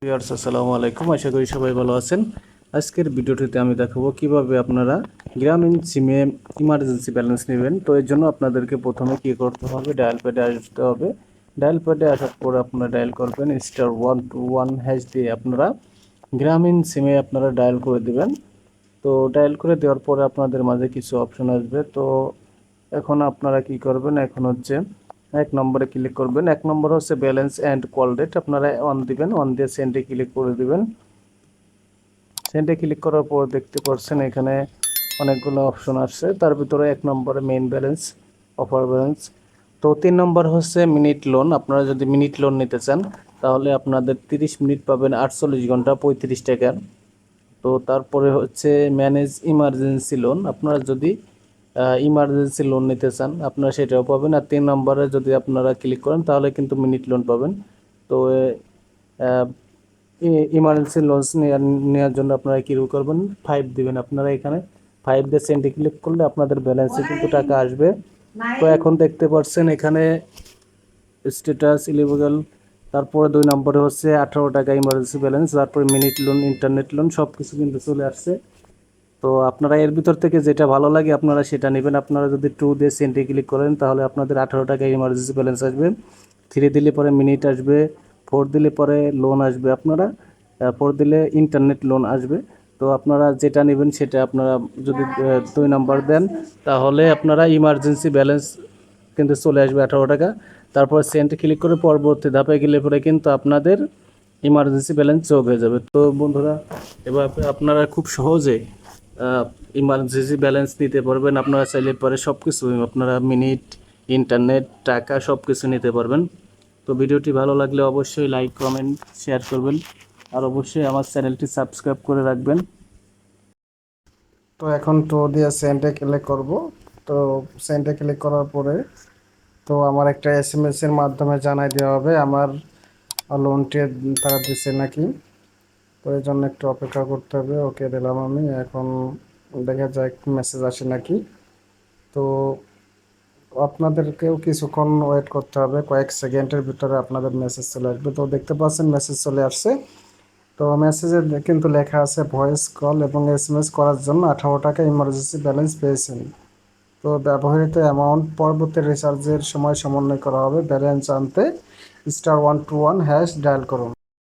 Viewers আসসালামু আলাইকুম, আশা করি সবাই ভালো আছেন। আজকের ভিডিওটিতে আমি দেখাবো কিভাবে আপনারা গ্রামীণ সিমে ইমার্জেন্সি ব্যালেন্স নেবেন। তো এর জন্য আপনাদেরকে প্রথমে কি করতে হবে, ডায়াল প্যাডে আসতে হবে। ডায়াল প্যাডে আসার পর আপনারা ডায়াল করবেন *121# দিয়ে আপনারা গ্রামীণ সিমে আপনারা ডায়াল করে দিবেন। তো ডায়াল করে দেওয়ার পরে আপনাদের মাঝে কিছু অপশন আসবে। তো এখন আপনারা কি করবেন, এখন হচ্ছে এক নম্বরে ক্লিক করবেন। এক নম্বর হচ্ছে ব্যালেন্স অ্যান্ড কল রেট, আপনারা অন দিবেন, অন দিয়ে সেন্ডে ক্লিক করে দিবেন। সেন্ডে ক্লিক করার পর দেখতে পাচ্ছেন এখানে অনেকগুলো অপশন আসছে, তার ভিতরে এক নম্বরে মেইন ব্যালেন্স, অফার ব্যালেন্স। তো 3 নম্বর হচ্ছে মিনিট লোন। আপনারা যদি মিনিট লোন নিতে চান তাহলে আপনাদের 30 মিনিট পাবেন 48 ঘন্টা 35 টাকা। তো তারপরে হচ্ছে ম্যানেজ ইমার্জেন্সি লোন, আপনারা যদি ইমার্জেন্সি লোন নিতে চান আপনারা সেটাও পাবেন। আর 3 নম্বরে যদি আপনারা ক্লিক করেন তাহলে কিন্তু মিনিট লোন পাবেন। তো ইমার্জেন্সি লোন নেওয়ার জন্য আপনারা কী করবেন, 5 দিবেন। আপনারা এখানে 5 দিয়ে সেন্টে ক্লিক করলে আপনাদের ব্যালেন্সে কিন্তু টাকা আসবে। তো এখন দেখতে পাচ্ছেন এখানে স্ট্যাটাস ইলিগেবল, তারপরে 2 নম্বরে হচ্ছে 18 টাকা ইমার্জেন্সি ব্যালেন্স, তারপরে মিনিট লোন, ইন্টারনেট লোন সব কিছু কিন্তু চলে আসছে। তো আপনারা এর ভিতর থেকে যেটা ভালো লাগে আপনারা সেটা নেবেন। আপনারা যদি 2 দিয়ে সেন্টে ক্লিক করেন তাহলে আপনাদের 18 টাকা ইমার্জেন্সি ব্যালেন্স আসবে। 3 দিলে পরে মিনিট আসবে, 4 দিলে পরে লোন আসবে, আপনারা 4 দিলে ইন্টারনেট লোন আসবে। তো আপনারা যেটা নেবেন সেটা আপনারা যদি 2 নম্বর দেন তাহলে আপনারা ইমার্জেন্সি ব্যালেন্স কিন্তু চলে আসবে 18 টাকা। তারপর সেন্ট ক্লিক করে পরবর্তী ধাপে গেলে পরে কিন্তু আপনাদের ইমার্জেন্সি ব্যালেন্স যোগ হয়ে যাবে। তো বন্ধুরা, এবার আপনারা খুব সহজে ইমার্জেন্সি ব্যালেন্স নিতে পারবেন। আপনারা চাইলে পরে সব কিছু আপনারা মিনিট, ইন্টারনেট, টাকা সব কিছু নিতে পারবেন। তো ভিডিওটি ভালো লাগলে অবশ্যই লাইক, কমেন্ট, শেয়ার করবেন। আর অবশ্যই আমার চ্যানেলটি সাবস্ক্রাইব করে রাখবেন। তো এখন দিয়ে সেন্ডে ক্লিক করব। তো সেন্ডে ক্লিক করার পরে আমার একটা এসএমএস এর মাধ্যমে জানাই দেওয়া হবে আমার লোনটি তারা দিচ্ছে নাকি। তো এই জন্য একটু অপেক্ষা করতে হবে। ওকে দিলাম আমি। এখন দেখা যাক মেসেজ আসে নাকি। তো আপনাদেরকেও কিছুক্ষণ ওয়েট করতে হবে, কয়েক সেকেন্ডের ভিতরে আপনাদের মেসেজ চলে আসবে। তো দেখতে পাচ্ছেন মেসেজ চলে আসছে। তো মেসেজে কিন্তু লেখা আছে ভয়েস কল এবং এসএমএস করার জন্য 18 টাকা ইমার্জেন্সি ব্যালেন্স পেয়েছেন। তো ব্যবহৃত অ্যামাউন্ট পরবর্তী রিচার্জের সময় সমন্বয় করা হবে। ব্যালেন্স জানতে *121# ডায়াল করুন।